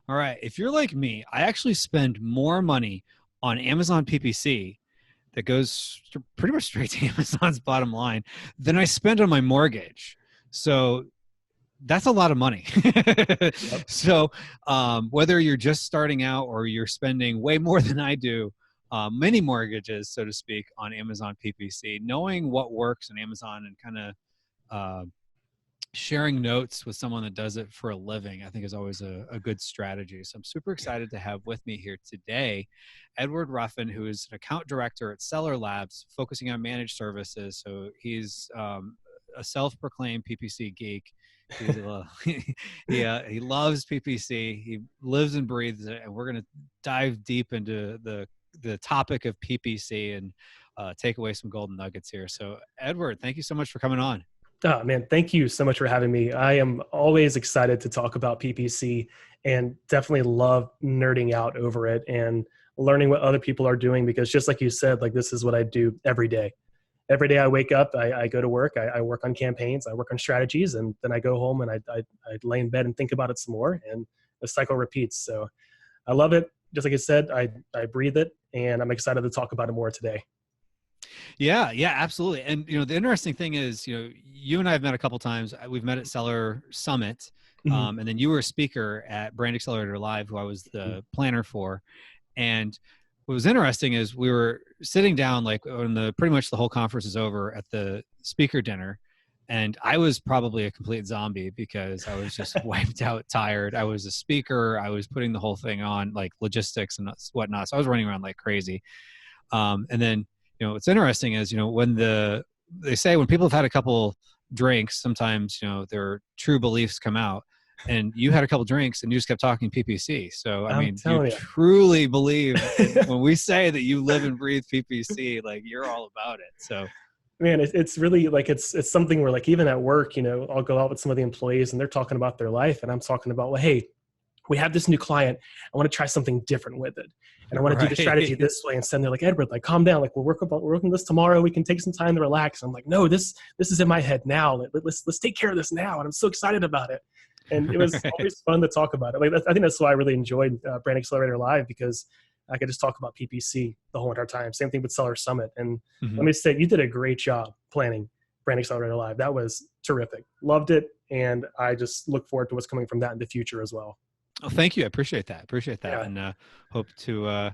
All right. If you're like me, I actually spend more money on Amazon PPC that goes pretty much straight to Amazon's bottom line than I spend on my mortgage. So that's a lot of money. Yep. So whether you're just starting out or you're spending way more than I do, many mortgages, so to speak, on Amazon PPC, knowing what works on Amazon and kind of sharing notes with someone that does it for a living, I think is always a good strategy. So I'm super excited to have with me here today, Edward Ruffin, who is an account director at Seller Labs, focusing on managed services. So he's a self-proclaimed PPC geek. He's he loves PPC. He lives and breathes it, and we're going to dive deep into the topic of PPC and take away some golden nuggets here. So Edward, thank you so much for coming on. Oh, man, thank you so much for having me. I am always excited to talk about PPC and definitely love nerding out over it and learning what other people are doing, because just like you said, like this is what I do every day. Every day I wake up, I go to work, I work on campaigns, I work on strategies, and then I go home and I lay in bed and think about it some more, and the cycle repeats. So I love it. Just like I said, I breathe it, and I'm excited to talk about it more today. Yeah, absolutely. And the interesting thing is, you and I have met a couple times. We've met at Seller Summit, Mm-hmm. and then you were a speaker at Brand Accelerator Live, who I was the planner for. And what was interesting is we were sitting down, like when pretty much the whole conference is over, at the speaker dinner, and I was probably a complete zombie because I was just wiped out, tired. I was a speaker. I was putting the whole thing on, like logistics and whatnot. So I was running around like crazy. And then, what's interesting is, they say when people have had a couple drinks, sometimes, their true beliefs come out, and you had a couple drinks and you just kept talking PPC. So, I I'm mean, you telling you. truly believe when we say that you live and breathe PPC, like you're all about it. So, Man, it's really like, it's something where like, even at work, I'll go out with some of the employees and they're talking about their life. And I'm talking about, well, hey, we have this new client. I want to try something different with it. And I want to do the strategy right. this way. And then they're like, Edward, like, calm down. Like, we're working this tomorrow. We can take some time to relax. I'm like, no, this is in my head now. Let's take care of this now. And I'm so excited about it. And it was always fun to talk about it. Like, I think that's why I really enjoyed Brand Accelerator Live, because I could just talk about PPC the whole entire time. Same thing with Seller Summit. And let me say, you did a great job planning Brand Accelerator Live. That was terrific. Loved it. And I just look forward to what's coming from that in the future as well. Oh, thank you. I appreciate that. Yeah. And hope to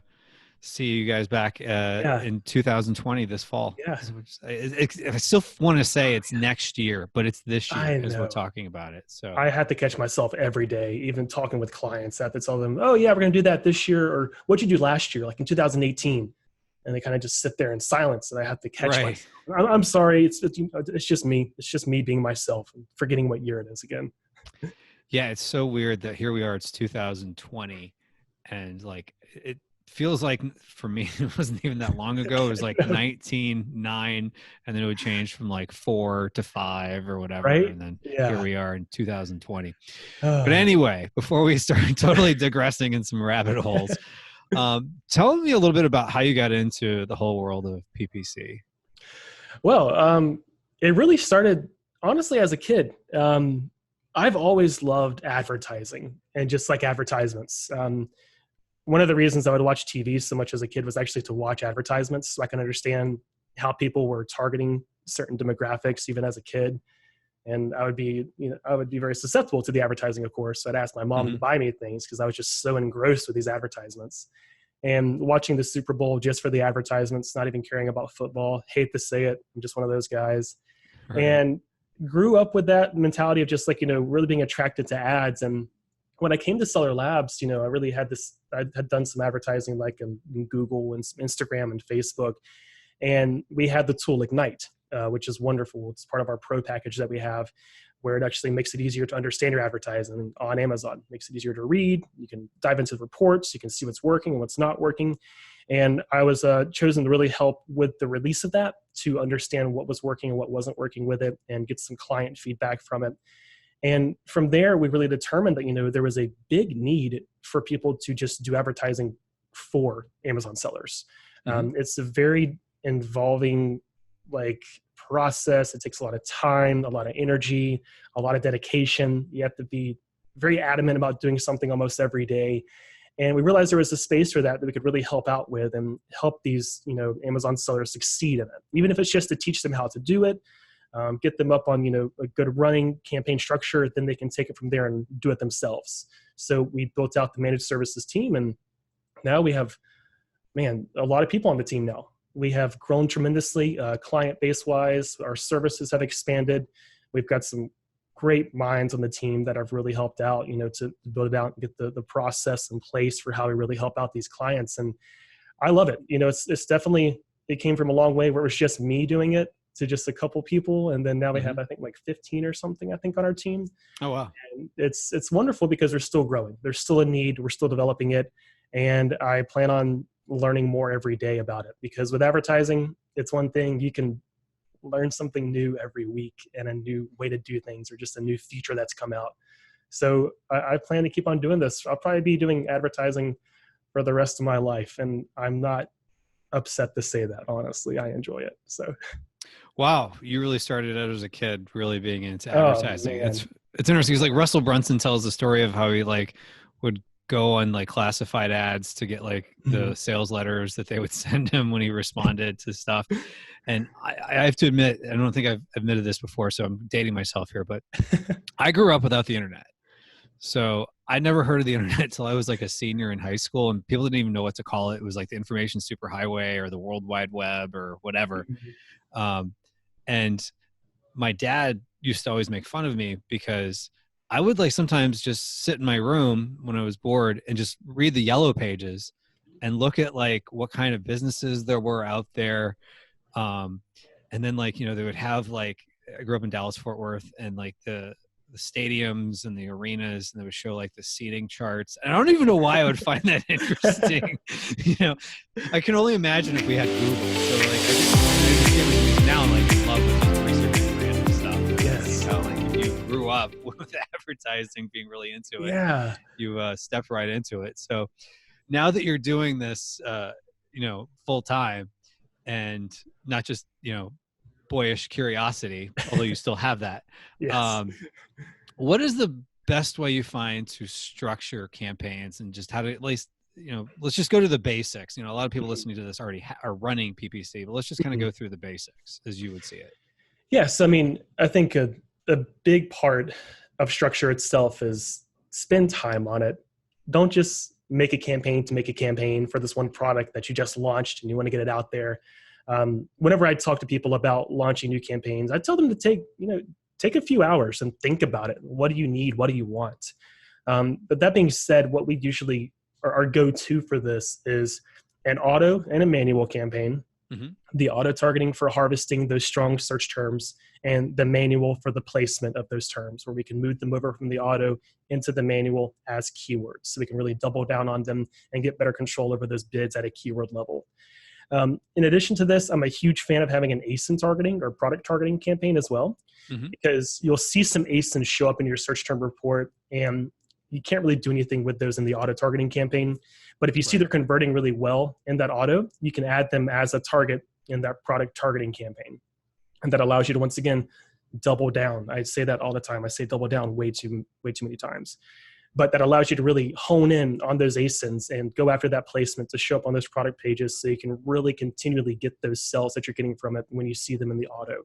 see you guys back Yeah. in 2020 this fall. Yeah. I still want to say it's next year, but it's this year I as we're know. talking about it. So I had to catch myself every day, even talking with clients. I have to tell them, oh yeah, we're going to do that this year. Or what'd you do last year? Like in 2018. And they kind of just sit there in silence, and I have to catch myself. I'm sorry. It's just me. It's just me being myself and forgetting what year it is again. Yeah, it's so weird that here we are, it's 2020, and like it feels like, for me, it wasn't even that long ago. It was like 1909, and then it would change from like 4 to 5 or whatever, Right? and then Yeah. here we are in 2020. But anyway, before we start totally digressing in some rabbit holes, tell me a little bit about how you got into the whole world of PPC. Well, it really started honestly as a kid. I've always loved advertising and just like advertisements. One of the reasons I would watch TV so much as a kid was actually to watch advertisements, so I can understand how people were targeting certain demographics even as a kid. And I would be very susceptible to the advertising, of course. So I'd ask my mom to buy me things because I was just so engrossed with these advertisements. And watching the Super Bowl just for the advertisements, not even caring about football. Hate to say it, I'm just one of those guys. Right. And grew up with that mentality of just like, really being attracted to ads. And when I came to Seller Labs, I really had I had done some advertising like in Google and Instagram and Facebook. And we had the tool Ignite, which is wonderful. It's part of our pro package that we have, where it actually makes it easier to understand your advertising on Amazon. It makes it easier to read. You can dive into the reports. You can see what's working and what's not working. And I was chosen to really help with the release of that, to understand what was working and what wasn't working with it, and get some client feedback from it. And from there, we really determined that, there was a big need for people to just do advertising for Amazon sellers. It's a very involving process. It takes a lot of time, a lot of energy, a lot of dedication. You have to be very adamant about doing something almost every day. And we realized there was a space for that we could really help out with and help these, Amazon sellers succeed in it. Even if it's just to teach them how to do it, get them up on, a good running campaign structure, then they can take it from there and do it themselves. So we built out the managed services team, and now we have, a lot of people on the team now. We have grown tremendously, client base wise. Our services have expanded. We've got some great minds on the team that have really helped out, to build it out and get the process in place for how we really help out these clients. And I love it. It's definitely, it came from a long way where it was just me doing it to just a couple people. And then now we have, I think, like 15 or something, I think, on our team. Oh, wow. And it's wonderful because we're still growing. There's still a need. We're still developing it. And I plan on learning more every day about it, because with advertising, it's one thing. You can learn something new every week and a new way to do things, or just a new feature that's come out. So I plan to keep on doing this. I'll probably be doing advertising for the rest of my life. And I'm not upset to say that, honestly. I enjoy it. So. Wow. You really started out as a kid, really being into advertising. Oh, it's interesting. It's like Russell Brunson tells the story of how he would go on classified ads to get the sales letters that they would send him when he responded to stuff. And I have to admit, I don't think I've admitted this before, so I'm dating myself here, but I grew up without the internet. So I never heard of the internet till I was a senior in high school, and people didn't even know what to call it. It was the information superhighway or the World Wide Web or whatever. And my dad used to always make fun of me because I would sometimes just sit in my room when I was bored and just read the yellow pages and look at what kind of businesses there were out there. And then they would have I grew up in Dallas, Fort Worth, and the stadiums and the arenas, and they would show the seating charts. And I don't even know why I would find that interesting. I can only imagine if we had Google. So I can now love with researching random stuff. Yes. How if you grew up with advertising, being really into it, you stepped right into it. So now that you're doing this, full time, and not just boyish curiosity, although you still have that. Yes. What is the best way you find to structure campaigns, and just how to, at least, let's just go to the basics. A lot of people listening to this already are running PPC, but let's just kind of go through the basics as you would see it. Yes. I think a big part of structure itself is spend time on it. Don't just make a campaign to make a campaign for this one product that you just launched and you want to get it out there. Whenever I talk to people about launching new campaigns, I tell them to take a few hours and think about it. What do you need? What do you want? But that being said, what we usually, our go-to for this is an auto and a manual campaign. The auto targeting for harvesting those strong search terms, and the manual for the placement of those terms, where we can move them over from the auto into the manual as keywords. So we can really double down on them and get better control over those bids at a keyword level. In addition to this, I'm a huge fan of having an ASIN targeting or product targeting campaign as well, because you'll see some ASINs show up in your search term report, and you can't really do anything with those in the auto targeting campaign. But if you see they're converting really well in that auto, you can add them as a target in that product targeting campaign. And that allows you to, once again, double down. I say that all the time. I say double down way too many times. But that allows you to really hone in on those ASINs and go after that placement to show up on those product pages, so you can really continually get those sales that you're getting from it when you see them in the auto.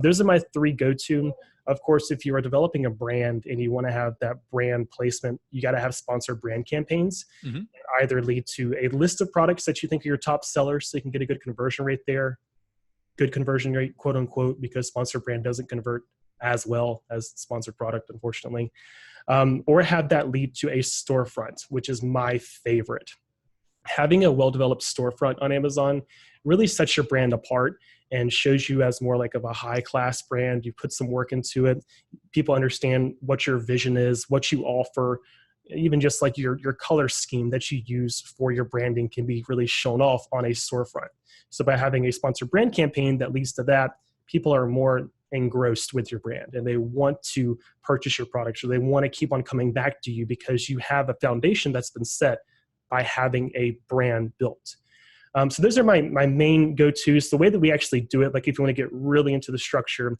Those are my three go-to. Of course, if you are developing a brand and you want to have that brand placement, you got to have sponsored brand campaigns. Either lead to a list of products that you think are your top sellers, so you can get a good conversion rate there. Good conversion rate, quote unquote, because sponsored brand doesn't convert as well as sponsored product, unfortunately. Or have that lead to a storefront, which is my favorite. Having a well-developed storefront on Amazon really sets your brand apart and shows you as more of a high-class brand. You put some work into it. People understand what your vision is, what you offer. Even just your color scheme that you use for your branding can be really shown off on a storefront. So by having a sponsored brand campaign that leads to that, people are more engrossed with your brand and they want to purchase your products, or they want to keep on coming back to you because you have a foundation that's been set by having a brand built. So those are my main go-tos. The way that we actually do it, if you want to get really into the structure,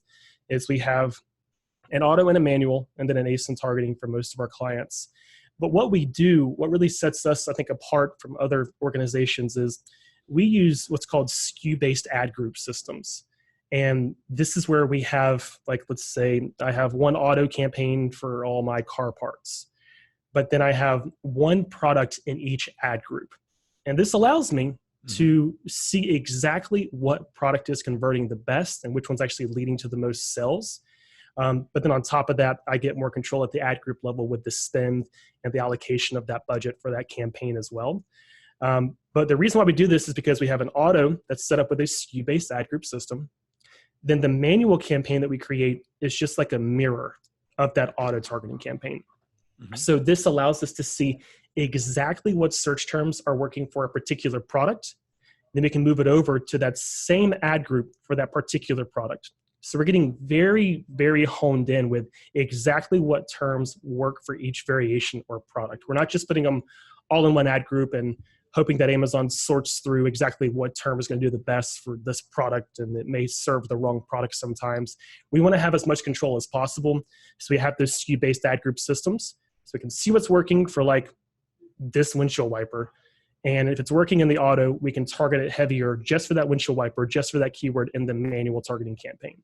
is we have an auto and a manual, and then an ASIN targeting for most of our clients. But what we do, what really sets us, I think, apart from other organizations is we use what's called SKU-based ad group systems. And this is where we have, like, let's say I have one auto campaign for all my car parts, but then I have one product in each ad group. And this allows me to see exactly what product is converting the best and which one's actually leading to the most sales. But then on top of that, I get more control at the ad group level with the spend and the allocation of that budget for that campaign as well. But the reason why we do this is because we have an auto that's set up with a SKU-based ad group system. Then the manual campaign that we create is just like a mirror of that auto targeting campaign. So this allows us to see exactly what search terms are working for a particular product. Then we can move it over to that same ad group for that particular product. So we're getting very, very honed in with exactly what terms work for each variation or product. We're not just putting them all in one ad group and hoping that Amazon sorts through exactly what term is going to do the best for this product, and it may serve the wrong product sometimes. We want to have as much control as possible. So we have those SKU-based ad group systems. So we can see what's working for like this windshield wiper. And if it's working in the auto, we can target it heavier just for that windshield wiper, just for that keyword in the manual targeting campaign.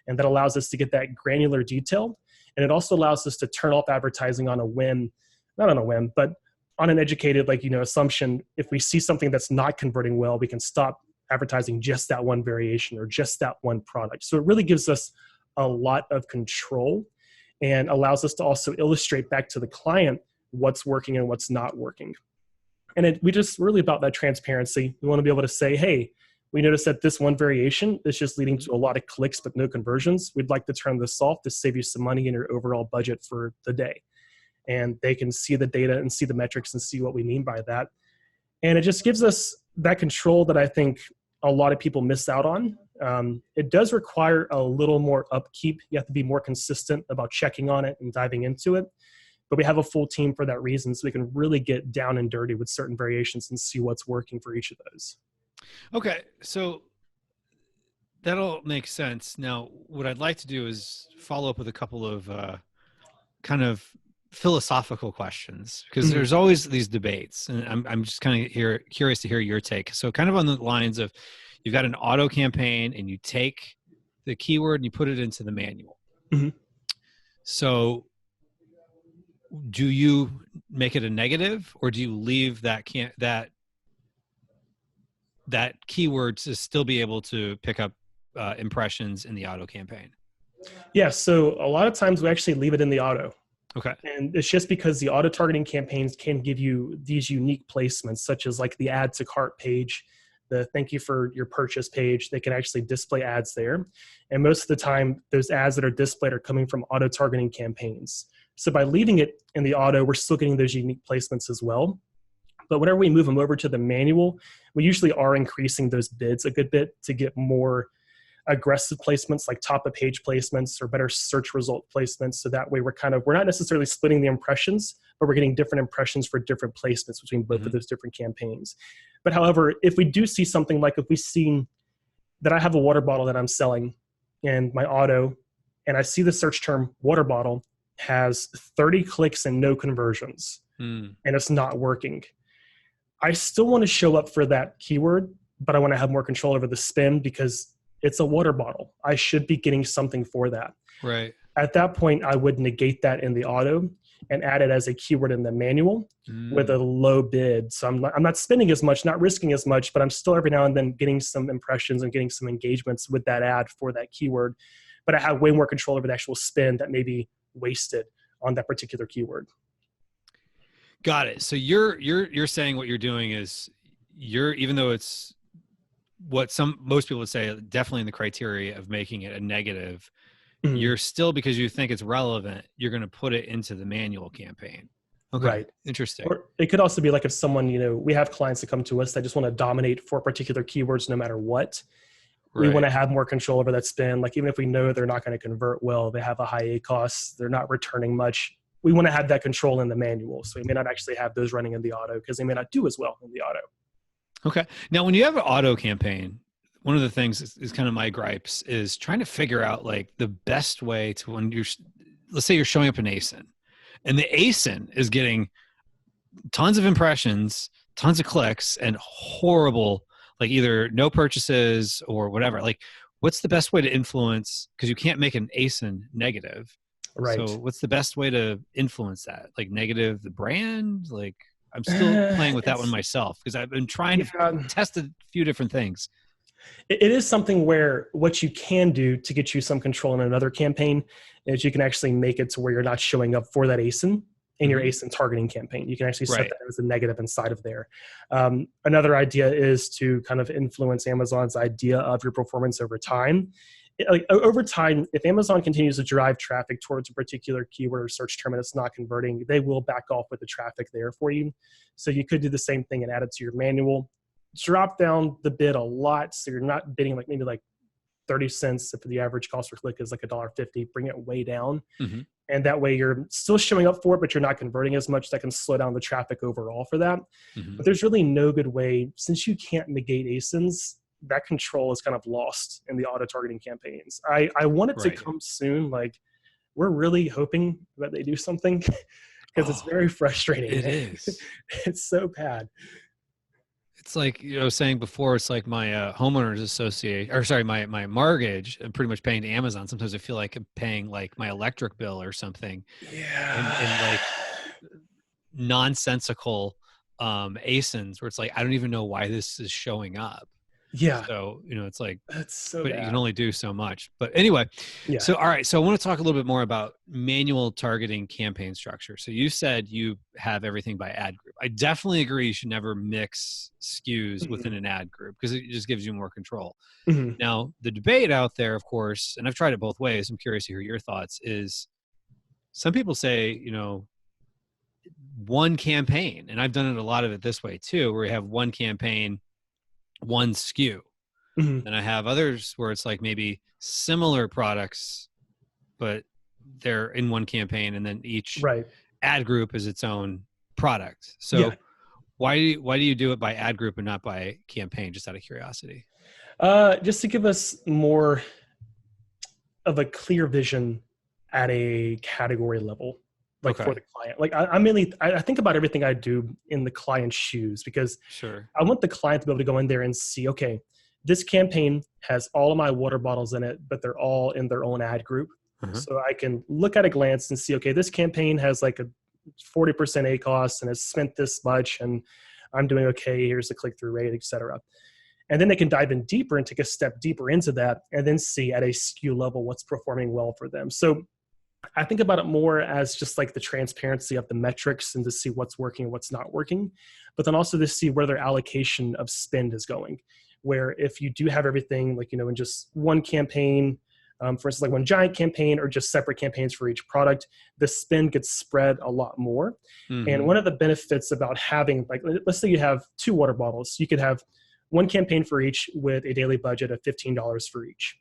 And that allows us to get that granular detail. And it also allows us to turn off advertising on a whim, not on a whim, but on an educated, assumption. If we see something that's not converting well, we can stop advertising just that one variation or just that one product. So it really gives us a lot of control and allows us to also illustrate back to the client what's working and what's not working. And we just really about that transparency. We want to be able to say, hey, we noticed that this one variation is just leading to a lot of clicks but no conversions. We'd like to turn this off to save you some money in your overall budget for the day. And they can see the data and see the metrics and see what we mean by that. And it just gives us that control that I think a lot of people miss out on. It does require a little more upkeep. You have to be more consistent about checking on it and diving into it. But we have a full team for that reason, so we can really get down and dirty with certain variations and see what's working for each of those. Okay, so that'll make sense. Now, what I'd like to do is follow up with a couple of kind of philosophical questions, because there's always these debates, and I'm just kind of curious to hear your take. So kind of on the lines of, you've got an auto campaign and you take the keyword and you put it into the manual. So do you make it a negative, or do you leave that keyword to still be able to pick up impressions in the auto campaign? Yeah, so a lot of times we actually leave it in the auto. Okay. And it's just because the auto targeting campaigns can give you these unique placements, such as like the add to cart page, the thank you for your purchase page. They can actually display ads there. And most of the time, those ads that are displayed are coming from auto targeting campaigns. So by leaving it in the auto, we're still getting those unique placements as well. But whenever we move them over to the manual, we usually are increasing those bids a good bit to get more aggressive placements, like top of page placements or better search result placements. So that way we're not necessarily splitting the impressions, but we're getting different impressions for different placements between both of those different campaigns. But however, if we do see something like, if we see that I have a water bottle that I'm selling in my auto, and I see the search term water bottle has 30 clicks and no conversions, and it's not working, I still want to show up for that keyword, but I want to have more control over the spend because it's a water bottle. I should be getting something for that. Right. At that point, I would negate that in the auto and add it as a keyword in the manual with a low bid. So I'm not spending as much, not risking as much, but I'm still every now and then getting some impressions and getting some engagements with that ad for that keyword. But I have way more control over the actual spend that may be wasted on that particular keyword. Got it. So you're saying what you're doing is even though it's what most people would say definitely in the criteria of making it a negative, you're still, because you think it's relevant, you're going to put it into the manual campaign. Okay. Right. Interesting. Or it could also be like if someone, we have clients that come to us that just want to dominate for particular keywords no matter what. Right. We want to have more control over that spend. Like even if we know they're not going to convert well, they have a high ACoS, they're not returning much, we want to have that control in the manual. So we may not actually have those running in the auto because they may not do as well in the auto. Okay. Now, when you have an auto campaign, one of the things is kind of my gripes is trying to figure out like the best way to, when you're, let's say you're showing up an ASIN and the ASIN is getting tons of impressions, tons of clicks, and horrible, like either no purchases or whatever. Like, what's the best way to influence? Because you can't make an ASIN negative. Right. So what's the best way to influence that? Like negative the brand? Like I'm still playing with that one myself because I've been trying to test a few different things. It is something where what you can do to get you some control in another campaign is you can actually make it to where you're not showing up for that ASIN in your ASIN targeting campaign. You can actually set that as a negative inside of there. Another idea is to kind of influence Amazon's idea of your performance over time. Like over time, if Amazon continues to drive traffic towards a particular keyword or search term and it's not converting, they will back off with the traffic there for you. So you could do the same thing and add it to your manual. Drop down the bid a lot so you're not bidding like maybe like 30 cents if the average cost per click is like $1.50. Bring it way down. And that way you're still showing up for it, but you're not converting as much. That can slow down the traffic overall for that. But there's really no good way, since you can't negate ASINs, that control is kind of lost in the auto targeting campaigns. I want it to come soon. Like we're really hoping that they do something because it's very frustrating. It is. It's so bad. It's like, you know, saying before, it's like my homeowners association, or sorry, my mortgage, I'm pretty much paying to Amazon. Sometimes I feel like I'm paying like my electric bill or something. And like nonsensical ASINs where it's like, I don't even know why this is showing up. Yeah. So, you know, it's like, that's so but bad. you can only do so much. But anyway, so, all right. So I want to talk a little bit more about manual targeting campaign structure. So you said you have everything by ad group. I definitely agree. You should never mix SKUs within an ad group because it just gives you more control. Now, the debate out there, of course, and I've tried it both ways. I'm curious to hear your thoughts is some people say, you know, one campaign, and I've done it a lot of it this way too, where you have one campaign, one SKU. And I have others where it's like maybe similar products, but they're in one campaign and then each ad group is its own product. So why do you do it by ad group and not by campaign, just out of curiosity? Just to give us more of a clear vision at a category level. Like for the client, like I think about everything I do in the client's shoes because I want the client to be able to go in there and see, okay, this campaign has all of my water bottles in it, but they're all in their own ad group. So I can look at a glance and see, okay, this campaign has like a 40% ACoS and it's spent this much and I'm doing okay. Here's the click-through rate, et cetera. And then they can dive in deeper and take a step deeper into that and then see at a SKU level what's performing well for them. So I think about it more as just like the transparency of the metrics and to see what's working and what's not working, but then also to see where their allocation of spend is going. Where if you do have everything like, you know, in just one campaign, for instance, like one giant campaign or just separate campaigns for each product, the spend gets spread a lot more. And one of the benefits about having, like, let's say you have 2 water bottles, you could have one campaign for each with a daily budget of $15 for each.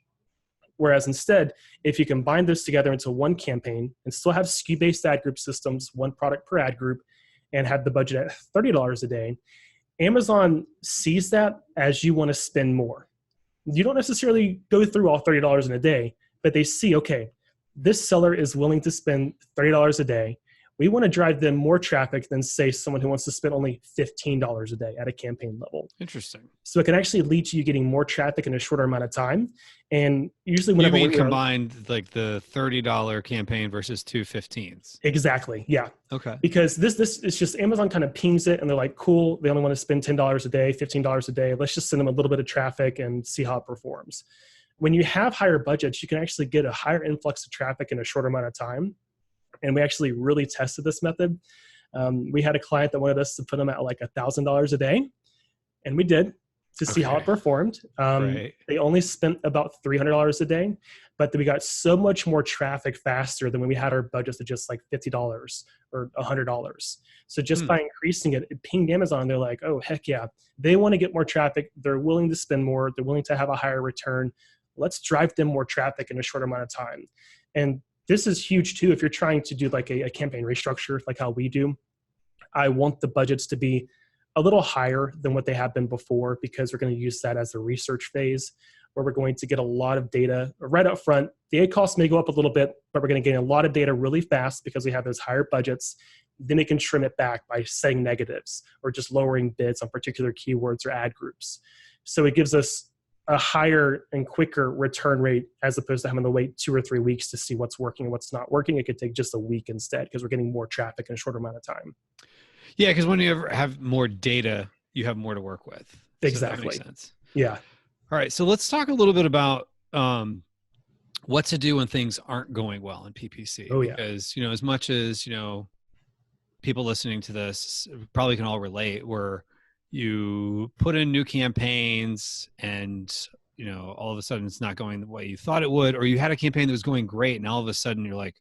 Whereas instead, if you combine those together into one campaign and still have SKU-based ad group systems, one product per ad group, and have the budget at $30 a day, Amazon sees that as you want to spend more. You don't necessarily go through all $30 in a day, but they see, okay, this seller is willing to spend $30 a day. We want to drive them more traffic than, say, someone who wants to spend only $15 a day at a campaign level. Interesting. So it can actually lead to you getting more traffic in a shorter amount of time. And usually whenever you mean combined like the $30 campaign versus 2 15s? Exactly. Yeah. Okay. Because this is just Amazon kind of pings it and they're like, cool, they only want to spend $10 a day, $15 a day. Let's just send them a little bit of traffic and see how it performs. When you have higher budgets, you can actually get a higher influx of traffic in a shorter amount of time. And we actually really tested this method. We had a client that wanted us to put them at like $1,000 a day. And we did to see how it performed. They only spent about $300 a day, but we got so much more traffic faster than when we had our budgets of just like $50 or $100. So just by increasing it, it pinged Amazon. They're like, oh, heck yeah. They want to get more traffic. They're willing to spend more. They're willing to have a higher return. Let's drive them more traffic in a short amount of time. And this is huge too. If you're trying to do like a campaign restructure, like how we do, I want the budgets to be a little higher than what they have been before, because we're going to use that as a research phase where we're going to get a lot of data right up front. The ACoS may go up a little bit, but we're going to get a lot of data really fast because we have those higher budgets. Then it can trim it back by setting negatives or just lowering bids on particular keywords or ad groups. So it gives us a higher and quicker return rate as opposed to having to wait 2 or 3 weeks to see what's working and what's not working. It could take just a week instead because we're getting more traffic in a shorter amount of time. Yeah, because when you ever have more data, you have more to work with. Exactly. So that makes sense. Yeah. All right. So let's talk a little bit about what to do when things aren't going well in PPC. Oh, yeah. Because, as much as, people listening to this probably can all relate, where you put in new campaigns and, all of a sudden it's not going the way you thought it would, or you had a campaign that was going great and all of a sudden you're like,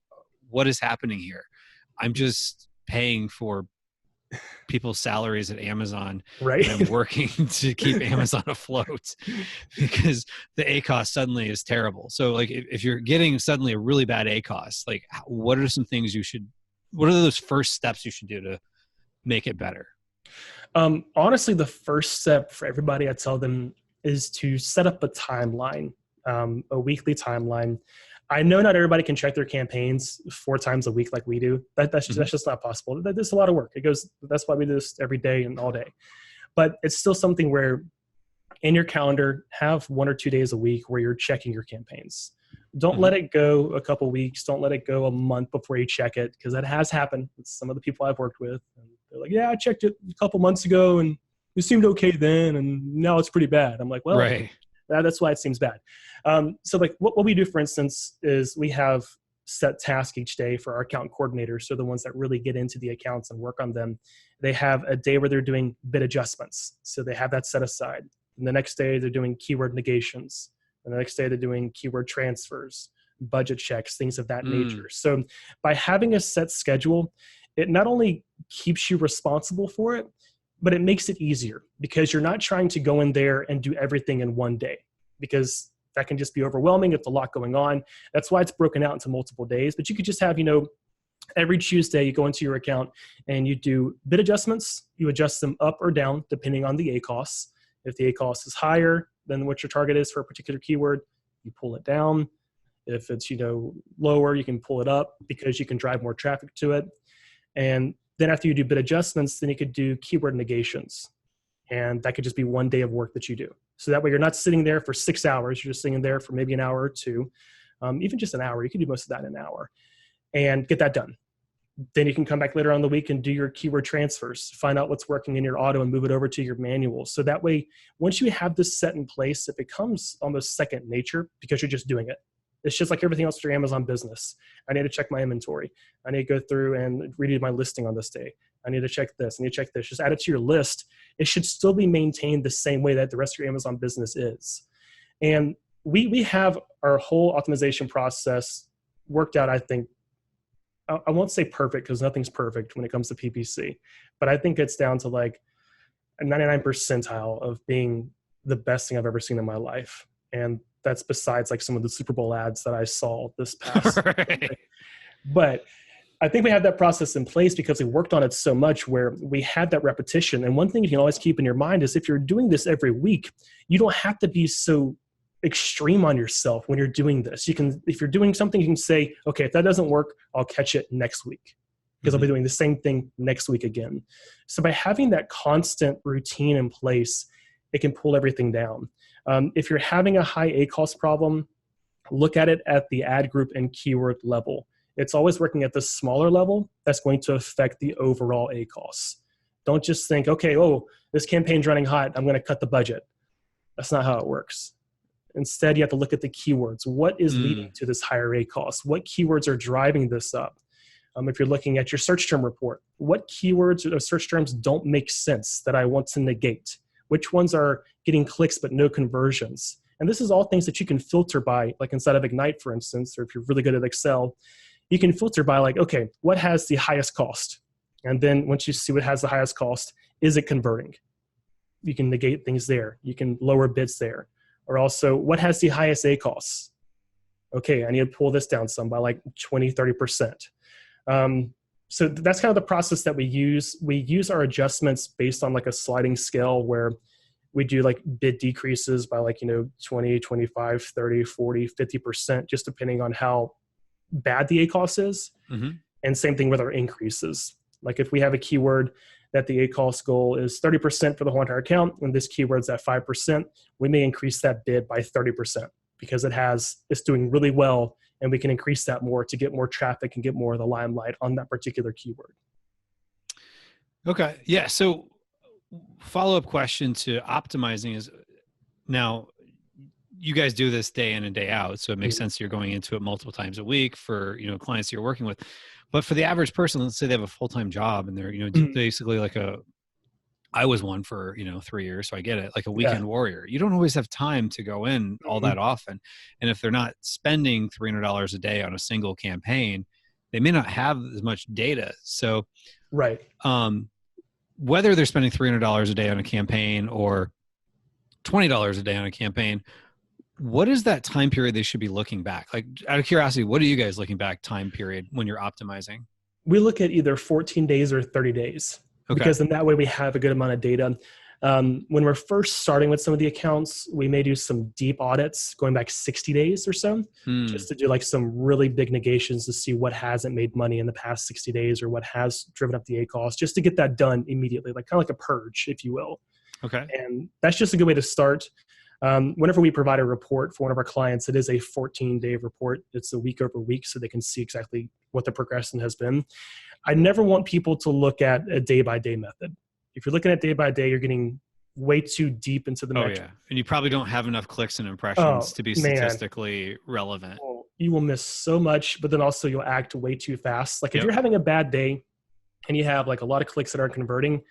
what is happening here? I'm just paying for people's salaries at Amazon, right? And I'm working to keep Amazon afloat because the ACoS suddenly is terrible. So like if you're getting suddenly a really bad ACoS, like what are some things what are those first steps you should do to make it better? Honestly, the first step for everybody, I tell them, is to set up a timeline, a weekly timeline. I know not everybody can check their campaigns 4 times a week like we do. That's just not possible. That's a lot of work. That's why we do this every day and all day. But it's still something where in your calendar, have 1 or 2 days a week where you're checking your campaigns. Don't let it go a couple weeks. Don't let it go a month before you check it, because that has happened with some of the people I've worked with. And they're like, yeah, I checked it a couple months ago and it seemed okay then, and now it's pretty bad. I'm like, well, right. That's why it seems bad. So like what we do, for instance, is we have set tasks each day for our account coordinators. So the ones that really get into the accounts and work on them, they have a day where they're doing bid adjustments. So they have that set aside. And the next day they're doing keyword negations. And the next day they're doing keyword transfers, budget checks, things of that nature. So by having a set schedule, it not only keeps you responsible for it, but it makes it easier because you're not trying to go in there and do everything in one day, because that can just be overwhelming. It's a lot going on. That's why it's broken out into multiple days. But you could just have, every Tuesday you go into your account and you do bid adjustments. You adjust them up or down depending on the ACoS. If the ACoS is higher than what your target is for a particular keyword, you pull it down. If it's, lower, you can pull it up because you can drive more traffic to it. And then after you do bid adjustments, then you could do keyword negations. And that could just be 1 day of work that you do. So that way you're not sitting there for 6 hours. You're just sitting there for maybe an hour or 2, even just an hour. You can do most of that in an hour and get that done. Then you can come back later on the week and do your keyword transfers, find out what's working in your auto and move it over to your manual. So that way, once you have this set in place, it becomes almost second nature because you're just doing it. It's just like everything else for your Amazon business. I need to check my inventory. I need to go through and redo my listing on this day. I need to check this. I need to check this. Just add it to your list. It should still be maintained the same way that the rest of your Amazon business is. And we have our whole optimization process worked out, I think. I won't say perfect because nothing's perfect when it comes to PPC, but I think it's down to like a 99 percentile of being the best thing I've ever seen in my life. And that's besides like some of the Super Bowl ads that I saw this past. Right. But I think we have that process in place because we worked on it so much where we had that repetition. And one thing you can always keep in your mind is if you're doing this every week, you don't have to be so extreme on yourself when you're doing this. You can, if you're doing something, you can say, okay, if that doesn't work, I'll catch it next week because I'll be doing the same thing next week again. So by having that constant routine in place, it can pull everything down. If you're having a high ACoS problem, look at it at the ad group and keyword level. It's always working at the smaller level that's going to affect the overall ACoS. Don't just think, okay, this campaign's running hot, I'm going to cut the budget. That's not how it works. Instead, you have to look at the keywords. What is leading to this higher ACoS? What keywords are driving this up? If you're looking at your search term report, what keywords or search terms don't make sense that I want to negate? Which ones are getting clicks but no conversions? And this is all things that you can filter by, like inside of Ignite, for instance, or if you're really good at Excel, you can filter by like, okay, what has the highest cost? And then once you see what has the highest cost, is it converting? You can negate things there. You can lower bids there. Or also, what has the highest ACoS? Okay, I need to pull this down some by like 20, 30%. So that's kind of the process that we use. We use our adjustments based on like a sliding scale where we do like bid decreases by like, 20, 25, 30, 40, 50%, just depending on how bad the ACOS is. Mm-hmm. And same thing with our increases. Like if we have a keyword that the ACOS goal is 30% for the whole entire account, and this keyword's at 5%, we may increase that bid by 30% because it's doing really well, and we can increase that more to get more traffic and get more of the limelight on that particular keyword. Okay. Yeah. So follow-up question to optimizing is, now you guys do this day in and day out, so it makes sense you're going into it multiple times a week for, clients you're working with. But for the average person, let's say they have a full-time job and they're, basically like I was one for, 3 years, so I get it, like a weekend warrior. You don't always have time to go in all that often. And if they're not spending $300 a day on a single campaign, they may not have as much data. So right. Whether they're spending $300 a day on a campaign or $20 a day on a campaign, what is that time period they should be looking back? Like, out of curiosity, what are you guys looking back time period when you're optimizing? We look at either 14 days or 30 days. Okay. Because in that way we have a good amount of data. When we're first starting with some of the accounts, we may do some deep audits going back 60 days or so, just to do like some really big negations to see what hasn't made money in the past 60 days or what has driven up the ACOS, just to get that done immediately, like kind of like a purge, if you will. Okay. And that's just a good way to start. Whenever we provide a report for one of our clients, it is a 14-day report. It's a week over week, so they can see exactly what the progression has been. I never want people to look at a day-by-day method. If you're looking at day-by-day, you're getting way too deep into the metric. Oh, yeah. And you probably don't have enough clicks and impressions to be statistically relevant. Well, you will miss so much, but then also you'll act way too fast. Like if you're having a bad day and you have like a lot of clicks that aren't converting,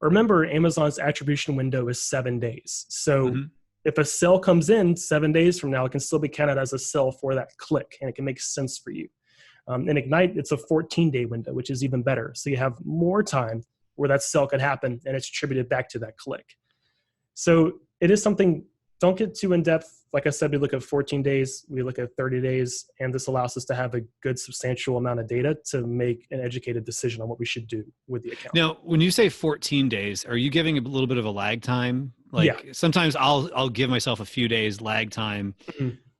remember Amazon's attribution window is 7 days. So if a sale comes in 7 days from now, it can still be counted as a sale for that click, and it can make sense for you. In Ignite, it's a 14-day window, which is even better. So you have more time where that sale could happen, and it's attributed back to that click. So it is something, don't get too in-depth. Like I said, we look at 14 days, we look at 30 days, and this allows us to have a good substantial amount of data to make an educated decision on what we should do with the account. Now, when you say 14 days, are you giving a little bit of a lag time? Like sometimes I'll give myself a few days lag time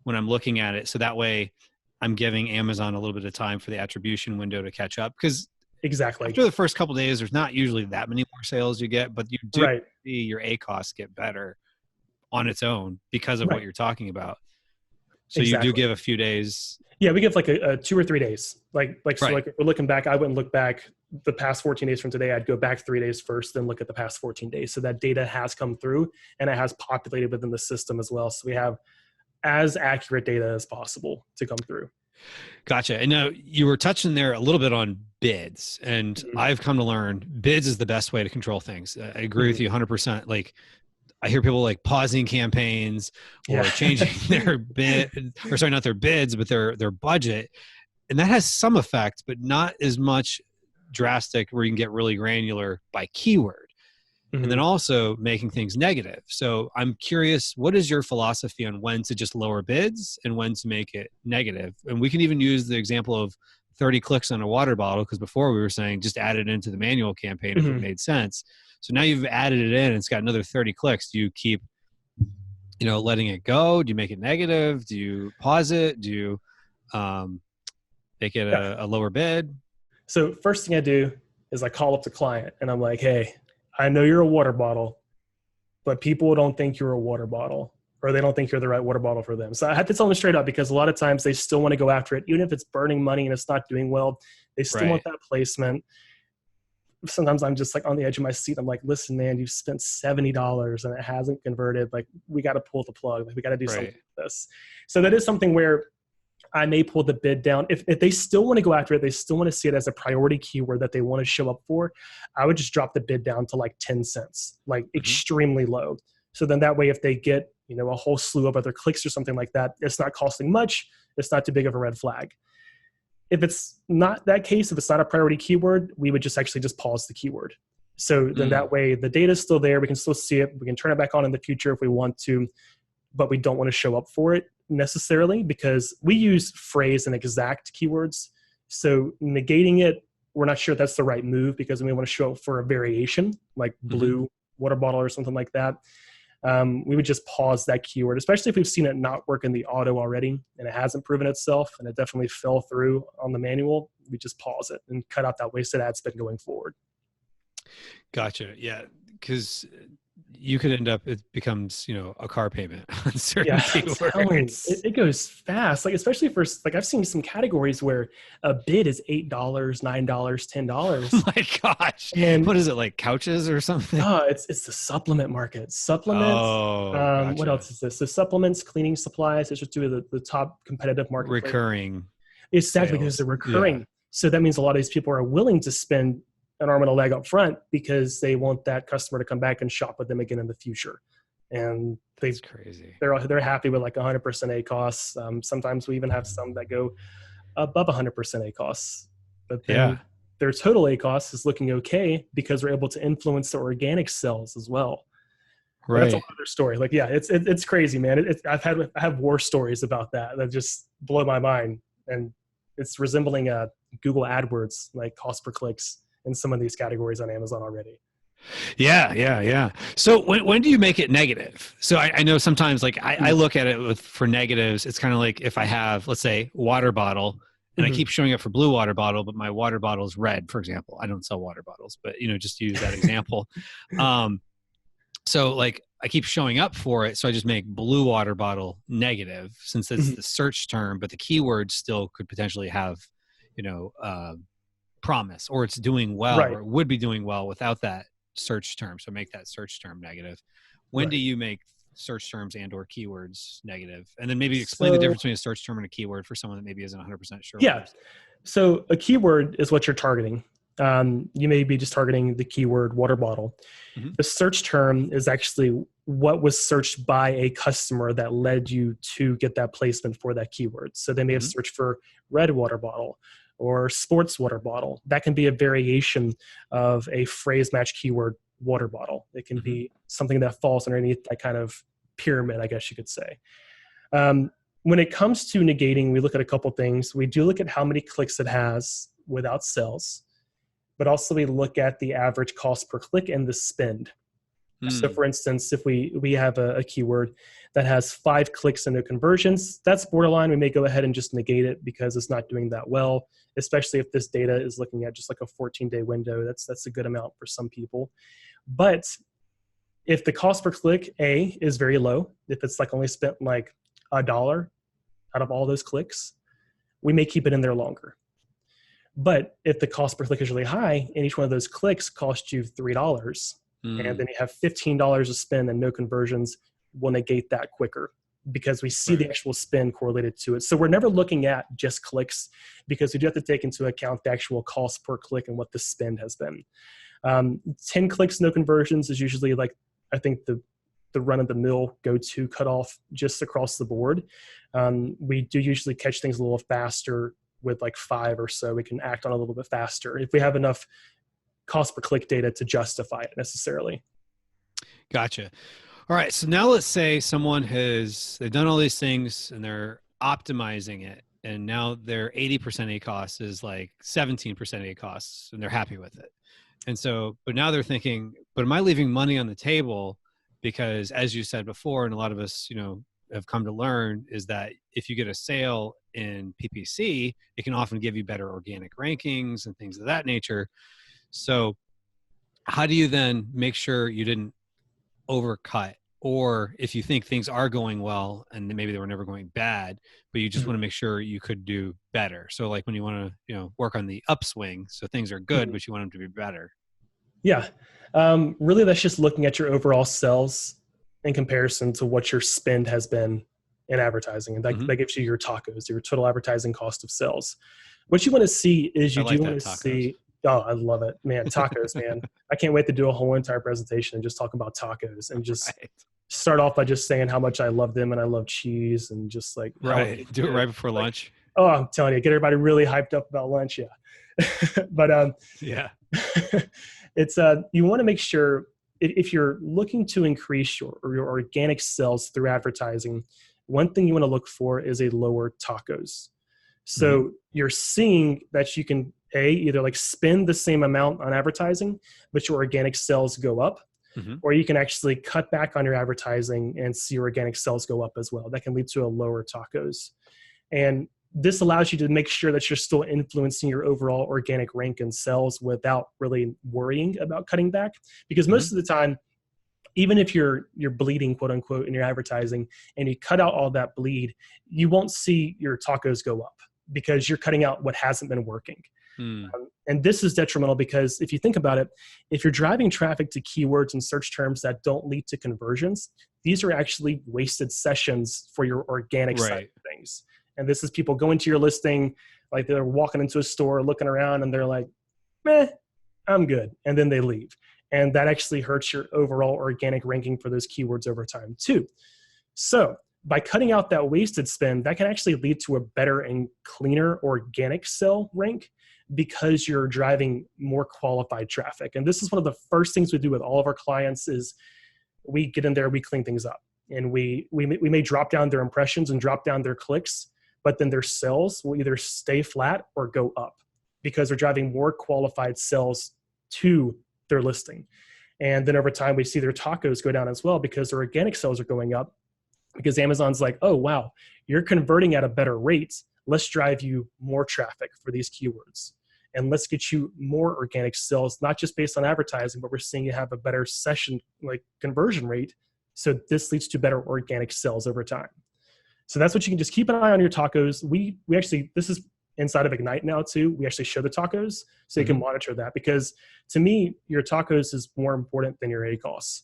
when I'm looking at it. So that way I'm giving Amazon a little bit of time for the attribution window to catch up. Because after the first couple of days, there's not usually that many more sales you get, but you do see your ACOS get better on its own because of what you're talking about. So you do give a few days. Yeah, we give like a 2 or 3 days. Like if we're looking back, I wouldn't look back the past 14 days from today. I'd go back 3 days first, then look at the past 14 days. So that data has come through and it has populated within the system as well. So we have as accurate data as possible to come through. Gotcha. And now you were touching there a little bit on bids, and I've come to learn bids is the best way to control things. I agree with you 100%. Like, I hear people like pausing campaigns or changing their bid, or sorry, not their bids, but their budget. And that has some effect, but not as much drastic where you can get really granular by keyword. And then also making things negative. So I'm curious, what is your philosophy on when to just lower bids and when to make it negative? And we can even use the example of 30 clicks on a water bottle, because before we were saying just add it into the manual campaign if it made sense. So now you've added it in and it's got another 30 clicks. Do you keep, letting it go? Do you make it negative? Do you pause it? Do you make it a lower bid? So first thing I do is I call up the client and I'm like, hey, I know you're a water bottle, but people don't think you're a water bottle, or they don't think you're the right water bottle for them. So I have to tell them straight up, because a lot of times they still want to go after it. Even if it's burning money and it's not doing well, they still want that placement. Sometimes I'm just like on the edge of my seat. I'm like, listen, man, you've spent $70 and it hasn't converted. Like, we got to pull the plug. Like, we got to do something with this. So that is something where I may pull the bid down. If they still want to go after it, they still want to see it as a priority keyword that they want to show up for, I would just drop the bid down to like 10 cents, like extremely low. So then that way, if they get, a whole slew of other clicks or something like that, it's not costing much. It's not too big of a red flag. If it's not that case, if it's not a priority keyword, we would just actually just pause the keyword. So then that way the data is still there. We can still see it. We can turn it back on in the future if we want to, but we don't want to show up for it necessarily, because we use phrase and exact keywords. So negating it we're not sure that's the right move because we want to show up for a variation like blue water bottle or something like that. We would just pause that keyword, especially if we've seen it not work in the auto already and it hasn't proven itself and it definitely fell through on the manual. We just pause it and cut out that wasted ad spend going forward. Gotcha. Yeah. Because you could end up, it becomes, a car payment on certain keywords. It goes fast. Like, especially for, like, I've seen some categories where a bid is $8, $9, $10. Oh my gosh. And what is it, like couches or something? It's the supplement market. Supplements. Gotcha. What else is this? So supplements, cleaning supplies. It's just two of the top competitive market. Recurring. Exactly, because they're recurring. Yeah. So that means a lot of these people are willing to spend an arm and a leg up front because they want that customer to come back and shop with them again in the future. And that's crazy. They're happy with like 100% ACoS. Sometimes we even have some that go above 100% ACoS. But then their total ACoS is looking okay because we're able to influence the organic sales as well. Right. That's a whole other story. Like, it's crazy, man. I have war stories about that just blow my mind. And it's resembling Google AdWords, like cost per clicks in some of these categories on Amazon already. Yeah. So when do you make it negative? So I know sometimes like I look at it for negatives. It's kind of like if I have, let's say, water bottle and I keep showing up for blue water bottle, but my water bottle is red, for example. I don't sell water bottles, but just to use that example. So like I keep showing up for it. So I just make blue water bottle negative since it's the search term, but the keyword still could potentially have, promise, or it's doing well, or it would be doing well without that search term. So make that search term negative. When do you make search terms and or keywords negative? And then maybe explain the difference between a search term and a keyword for someone that maybe isn't 100% sure. Yeah. So a keyword is what you're targeting. You may be just targeting the keyword water bottle. The search term is actually what was searched by a customer that led you to get that placement for that keyword. So they may have searched for red water bottle or sports water bottle. That can be a variation of a phrase match keyword water bottle. It can be something that falls underneath that kind of pyramid, I guess you could say. When it comes to negating, we look at a couple things. We do look at how many clicks it has without sales, but also we look at the average cost per click and the spend. So for instance, if we have a keyword that has 5 clicks and no conversions, that's borderline. We may go ahead and just negate it because it's not doing that well, especially if this data is looking at just like a 14-day window. That's a good amount for some people. But if the cost per click, is very low, if it's like only spent like $1 out of all those clicks, we may keep it in there longer. But if the cost per click is really high and each one of those clicks costs you $3, and then you have $15 to spend and no conversions, we'll negate that quicker because we see the actual spend correlated to it. So we're never looking at just clicks because we do have to take into account the actual cost per click and what the spend has been. 10 clicks, no conversions is usually like, I think the run-of-the-mill go-to cutoff just across the board. We do usually catch things a little faster with like 5 or so. We can act on a little bit faster if we have enough cost per click data to justify it necessarily. Gotcha. All right. So now let's say someone they've done all these things and they're optimizing it. And now their 80% ACoS is like 17% ACoS and they're happy with it. And so, but now they're thinking, but am I leaving money on the table? Because as you said before, and a lot of us, have come to learn is that if you get a sale in PPC, it can often give you better organic rankings and things of that nature. So how do you then make sure you didn't overcut? Or if you think things are going well and maybe they were never going bad, but you just want to make sure you could do better. So like when you want to, work on the upswing, so things are good, but you want them to be better. Yeah. Really, that's just looking at your overall sales in comparison to what your spend has been in advertising. And that gives you your tacos, your total advertising cost of sales. What you want to see is want to see, oh, I love it, man. Tacos, man. I can't wait to do a whole entire presentation and just talk about tacos and just start off by just saying how much I love them and I love cheese and just like, do it right before lunch. Oh, I'm telling you, get everybody really hyped up about lunch. Yeah. But, it's, you want to make sure if you're looking to increase your organic sales through advertising, one thing you want to look for is a lower tacos. So you're seeing that you can either like spend the same amount on advertising, but your organic sales go up, or you can actually cut back on your advertising and see your organic sales go up as well. That can lead to a lower tacos. And this allows you to make sure that you're still influencing your overall organic rank and sales without really worrying about cutting back. Because most of the time, even if you're bleeding, quote unquote, in your advertising and you cut out all that bleed, you won't see your tacos go up because you're cutting out what hasn't been working. And this is detrimental because if you think about it, if you're driving traffic to keywords and search terms that don't lead to conversions, these are actually wasted sessions for your organic side of things. And this is people going to your listing, like they're walking into a store, looking around, and they're like, meh, I'm good. And then they leave. And that actually hurts your overall organic ranking for those keywords over time too. So by cutting out that wasted spend, that can actually lead to a better and cleaner organic sell rank because you're driving more qualified traffic. And this is one of the first things we do with all of our clients is we get in there, we clean things up. And we may drop down their impressions and drop down their clicks, but then their sales will either stay flat or go up because they're driving more qualified sales to their listing. And then over time, we see their tacos go down as well because their organic sales are going up because Amazon's like, oh, wow, you're converting at a better rate. Let's drive you more traffic for these keywords. And let's get you more organic sales, not just based on advertising, but we're seeing you have a better session like conversion rate. So this leads to better organic sales over time. So that's what you can just keep an eye on your tacos. We actually, this is inside of Ignite now too. We actually show the tacos so you can monitor that because to me, your tacos is more important than your ACOS,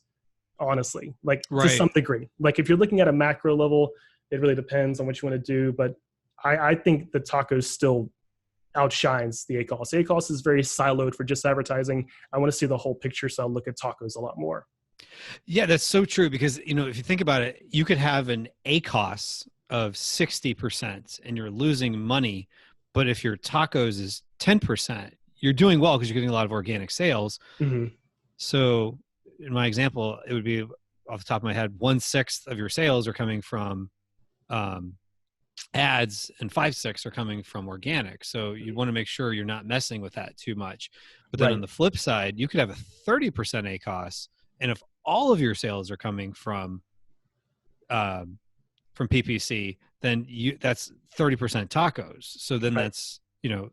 honestly, like to some degree. Like if you're looking at a macro level, it really depends on what you want to do. But I think the tacos still outshines the ACOS. ACOS is very siloed for just advertising. I want to see the whole picture. So I'll look at tacos a lot more. Yeah, that's so true because, you know, if you think about it, you could have an ACOS of 60% and you're losing money. But if your tacos is 10%, you're doing well because you're getting a lot of organic sales. So in my example, it would be off the top of my head, 1/6 of your sales are coming from ads and 5/6 are coming from organic. So you want to make sure you're not messing with that too much. But then on the flip side, you could have a 30% ACOS. And if all of your sales are coming from PPC, then that's 30% tacos. So then that's, you know,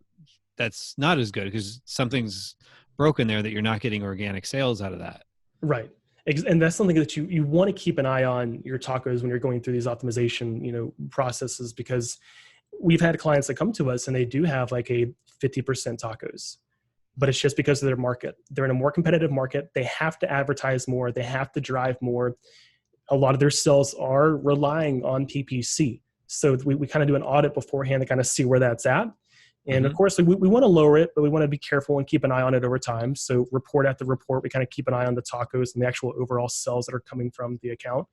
that's not as good because something's broken there that you're not getting organic sales out of that. Right. And that's something that you want to keep an eye on your tacos when you're going through these optimization, you know, processes, because we've had clients that come to us and they do have like a 50% tacos, but it's just because of their market. They're in a more competitive market. They have to advertise more. They have to drive more. A lot of their sales are relying on PPC. So we kind of do an audit beforehand to kind of see where that's at. And of course, we want to lower it, but we want to be careful and keep an eye on it over time. So report after report, we kind of keep an eye on the tacos and the actual overall sales that are coming from the account,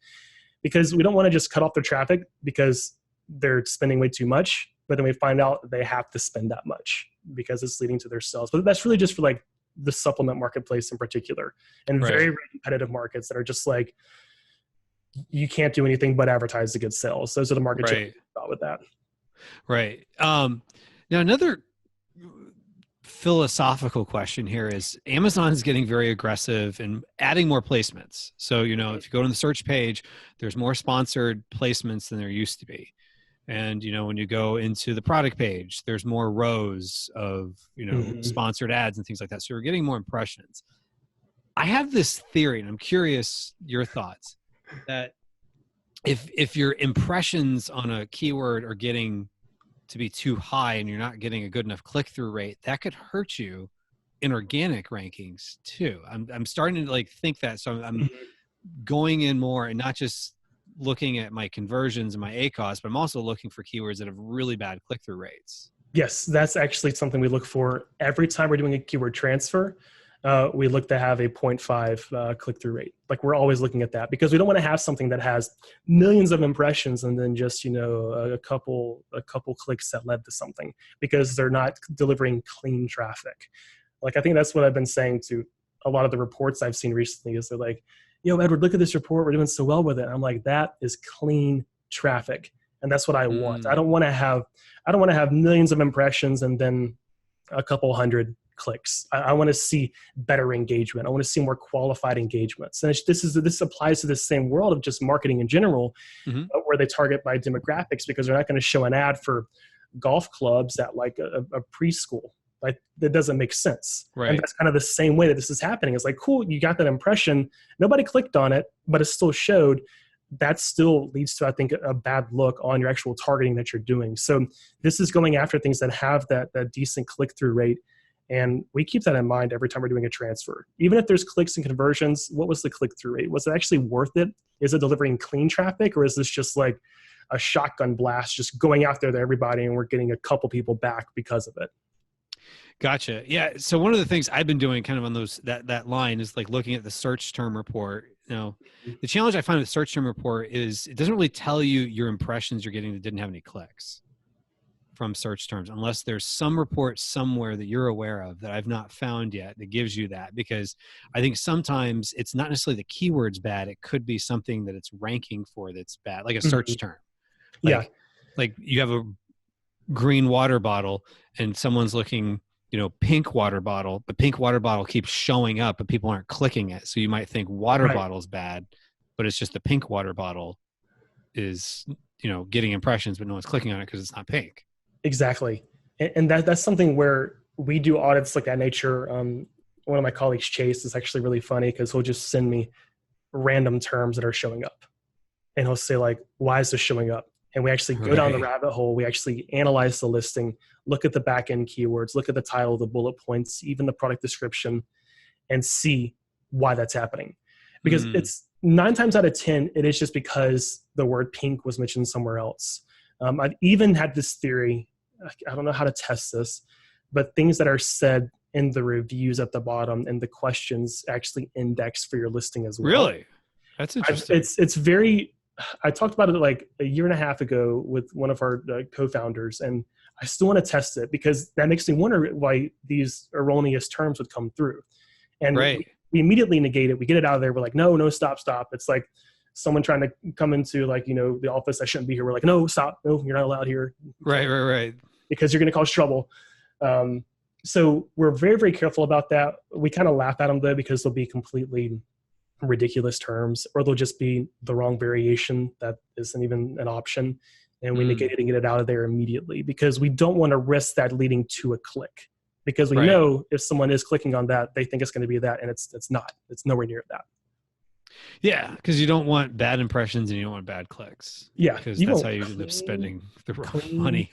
because we don't want to just cut off their traffic because they're spending way too much, but then we find out they have to spend that much because it's leading to their sales. But that's really just for like the supplement marketplace in particular, and very, very competitive markets that are just like, you can't do anything but advertise to get sales. Those are the markets you about with that. Right. Now, another philosophical question here is Amazon is getting very aggressive and adding more placements. So, you know, if you go to the search page, there's more sponsored placements than there used to be. And, you know, when you go into the product page, there's more rows of, you know, sponsored ads and things like that. So you're getting more impressions. I have this theory, and I'm curious your thoughts, that if your impressions on a keyword are getting to be too high and you're not getting a good enough click-through rate, that could hurt you in organic rankings too. I'm starting to like think that. So I'm going in more and not just looking at my conversions and my ACOS, but I'm also looking for keywords that have really bad click-through rates. Yes, that's actually something we look for every time we're doing a keyword transfer. We look to have a 0.5 click-through rate. Like we're always looking at that because we don't want to have something that has millions of impressions and then just, you know, a couple clicks that led to something, because they're not delivering clean traffic. Like I think that's what I've been saying to a lot of the reports I've seen recently is they're like, yo, Edward, look at this report. We're doing so well with it. And I'm like, that is clean traffic. And that's what I want. I don't want to have millions of impressions and then a couple hundred clicks. I want to see better engagement. I want to see more qualified engagements. And this applies to the same world of just marketing in general, where they target by demographics, because they're not going to show an ad for golf clubs at like a preschool. Like, that doesn't make sense. Right. And that's kind of the same way that this is happening. It's like, cool, you got that impression. Nobody clicked on it, but it still showed. That still leads to, I think, a bad look on your actual targeting that you're doing. So this is going after things that have that decent click-through rate. And we keep that in mind every time we're doing a transfer. Even if there's clicks and conversions, what was the click-through rate? Was it actually worth it? Is it delivering clean traffic, or is this just like a shotgun blast just going out there to everybody and we're getting a couple people back because of it? Gotcha. Yeah. So one of the things I've been doing kind of on that line is like looking at the search term report. The challenge I find with search term report is it doesn't really tell you your impressions you're getting that didn't have any clicks from search terms, unless there's some report somewhere that you're aware of that I've not found yet that gives you that. Because I think sometimes it's not necessarily the keyword's bad. It could be something that it's ranking for that's bad, like a search term. Like you have a green water bottle and someone's looking, pink water bottle, but pink water bottle keeps showing up, but people aren't clicking it. So you might think water bottle's bad, but it's just the pink water bottle is, getting impressions, but no one's clicking on it because it's not pink. Exactly. And that's something where we do audits like that nature. One of my colleagues, Chase, is actually really funny because he'll just send me random terms that are showing up. And he'll say like, why is this showing up? And we actually go down the rabbit hole. We actually analyze the listing, look at the back end keywords, look at the title, the bullet points, even the product description, and see why that's happening. Because it's 9 times out of 10, it is just because the word pink was mentioned somewhere else. I've even had this theory. I don't know how to test this, but things that are said in the reviews at the bottom and the questions actually index for your listing as well. Really? That's interesting. It's very... I talked about it like a year and a half ago with one of our co-founders, and I still want to test it because that makes me wonder why these erroneous terms would come through. And we immediately negate it. We get it out of there. We're like, no, stop. It's like someone trying to come into like, the office. I shouldn't be here. We're like, no, stop. No, you're not allowed here. Right. Because you're going to cause trouble. So we're very, very careful about that. We kind of laugh at them though, because they'll be completely ridiculous terms, or they'll just be the wrong variation that isn't even an option, and we negate it and get it out of there immediately, because we don't want to risk that leading to a click, because we know if someone is clicking on that, they think it's going to be that, and it's not. It's nowhere near that. Yeah, because you don't want bad impressions and you don't want bad clicks. Yeah, because that's how you end up spending the money.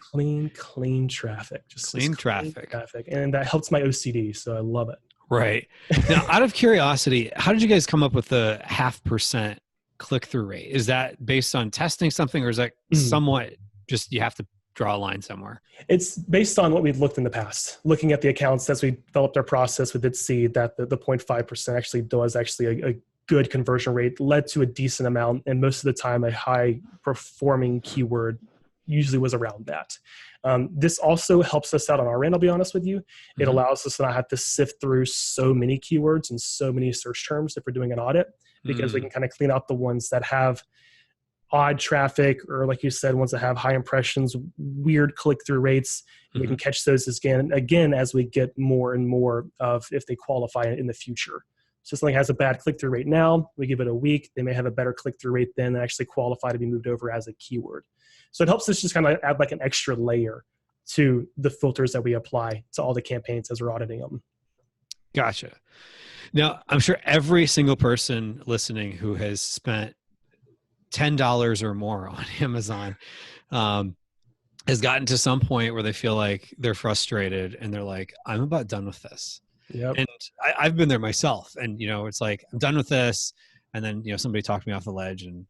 Clean traffic, just clean traffic, and that helps my OCD, so I love it. Right. Now, out of curiosity, how did you guys come up with the 0.5% click-through rate? Is that based on testing something, or is that somewhat just you have to draw a line somewhere? It's based on what we've looked in the past. Looking at the accounts as we developed our process, we did see that the 0.5% actually was actually a good conversion rate, led to a decent amount, and most of the time a high-performing keyword usually was around that. This also helps us out on our end, I'll be honest with you. It allows us to not have to sift through so many keywords and so many search terms if we're doing an audit, because we can kind of clean out the ones that have odd traffic, or like you said, ones that have high impressions, weird click-through rates. We can catch those again as we get more and more of if they qualify in the future. So something has a bad click-through rate now, we give it a week, they may have a better click-through rate then and actually qualify to be moved over as a keyword. So it helps us just kind of add like an extra layer to the filters that we apply to all the campaigns as we're auditing them. Gotcha. Now, I'm sure every single person listening who has spent $10 or more on Amazon has gotten to some point where they feel like they're frustrated and they're like, I'm about done with this. Yep. And I've been there myself. And, it's like, I'm done with this. And then, somebody talked me off the ledge and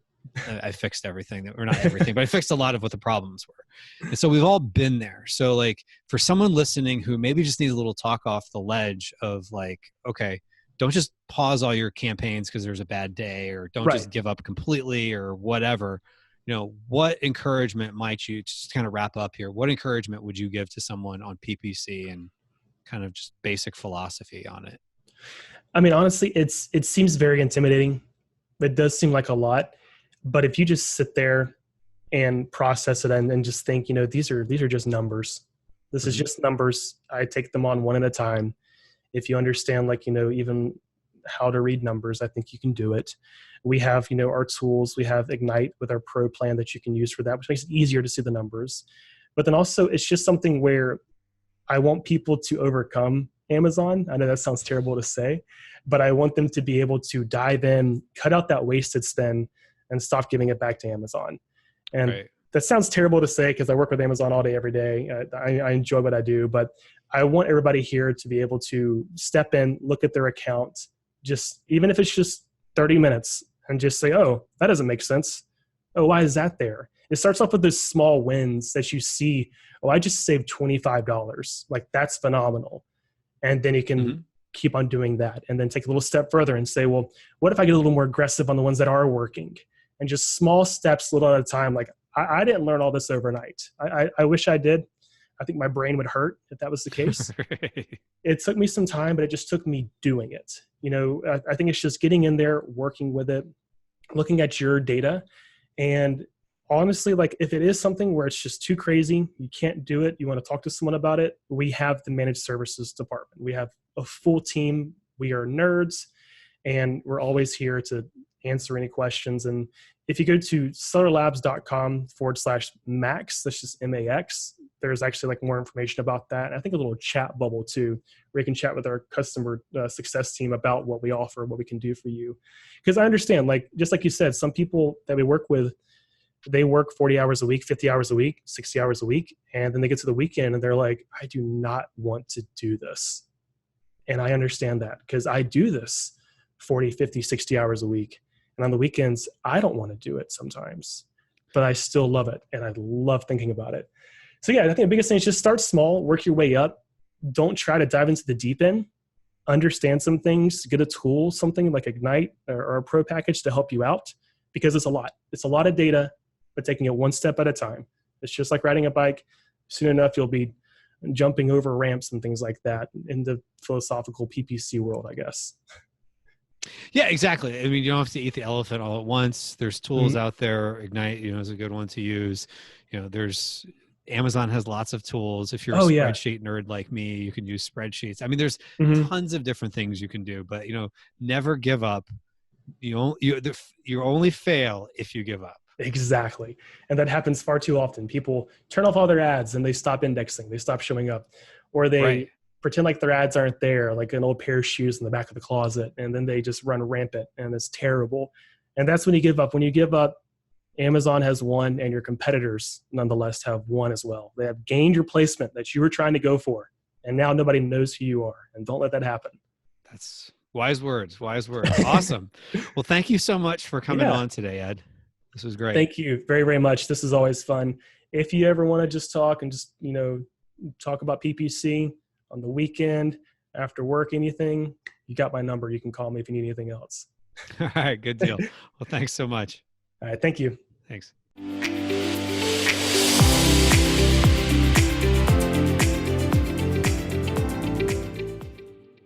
I fixed everything, or not everything, but I fixed a lot of what the problems were. And so we've all been there. So like for someone listening who maybe just needs a little talk off the ledge of like, okay, don't just pause all your campaigns because there's a bad day, or don't just give up completely or whatever. What encouragement might you, just kind of wrap up here, what encouragement would you give to someone on PPC and kind of just basic philosophy on it? I mean, honestly, it seems very intimidating. It does seem like a lot. But if you just sit there and process it and just think, these are just numbers. This is just numbers. I take them on one at a time. If you understand, like, even how to read numbers, I think you can do it. We have, our tools. We have Ignite with our Pro plan that you can use for that, which makes it easier to see the numbers. But then also, it's just something where I want people to overcome Amazon. I know that sounds terrible to say, but I want them to be able to dive in, cut out that wasted spend, and stop giving it back to Amazon. And that sounds terrible to say because I work with Amazon all day, every day. I enjoy what I do, but I want everybody here to be able to step in, look at their account, just even if it's just 30 minutes, and just say, oh, that doesn't make sense. Oh, why is that there? It starts off with those small wins that you see. Oh, I just saved $25. Like, that's phenomenal. And then you can keep on doing that, and then take a little step further and say, well, what if I get a little more aggressive on the ones that are working? And just small steps, little at a time. Like, I didn't learn all this overnight. I wish I did. I think my brain would hurt if that was the case. It took me some time, but it just took me doing it. I think it's just getting in there, working with it, looking at your data. And honestly, like, if it is something where it's just too crazy, you can't do it, you want to talk to someone about it, we have the managed services department. We have a full team. We are nerds, and we're always here to answer any questions. And if you go to sellerlabs.com/max, that's just MAX, there's actually like more information about that. And I think a little chat bubble too, where you can chat with our customer success team about what we offer, what we can do for you. Because I understand, like, just like you said, some people that we work with, they work 40 hours a week, 50 hours a week, 60 hours a week. And then they get to the weekend and they're like, I do not want to do this. And I understand that because I do this 40, 50, 60 hours a week. And on the weekends, I don't want to do it sometimes, but I still love it. And I love thinking about it. So yeah, I think the biggest thing is just start small, work your way up. Don't try to dive into the deep end. Understand some things, get a tool, something like Ignite or a Pro package to help you out, because it's a lot. It's a lot of data, but taking it one step at a time. It's just like riding a bike. Soon enough, you'll be jumping over ramps and things like that in the philosophical PPC world, I guess. Yeah, exactly. I mean, you don't have to eat the elephant all at once. There's tools out there. Ignite, is a good one to use. There's Amazon has lots of tools. If you're a spreadsheet nerd like me, you can use spreadsheets. I mean, there's tons of different things you can do, but never give up. You only fail if you give up. Exactly. And that happens far too often. People turn off all their ads and they stop indexing. They stop showing up, or they pretend like their ads aren't there, like an old pair of shoes in the back of the closet. And then they just run rampant, and it's terrible. And that's when you give up. When you give up, Amazon has won, and your competitors nonetheless have won as well. They have gained your placement that you were trying to go for, and now nobody knows who you are. And don't let that happen. That's wise words. Awesome. Well, thank you so much for coming on today, Ed. This was great. Thank you very, very much. This is always fun. If you ever want to just talk and just, talk about PPC on the weekend, after work, anything, you got my number. You can call me if you need anything else. All right. Good deal. Well, thanks so much. All right. Thank you. Thanks.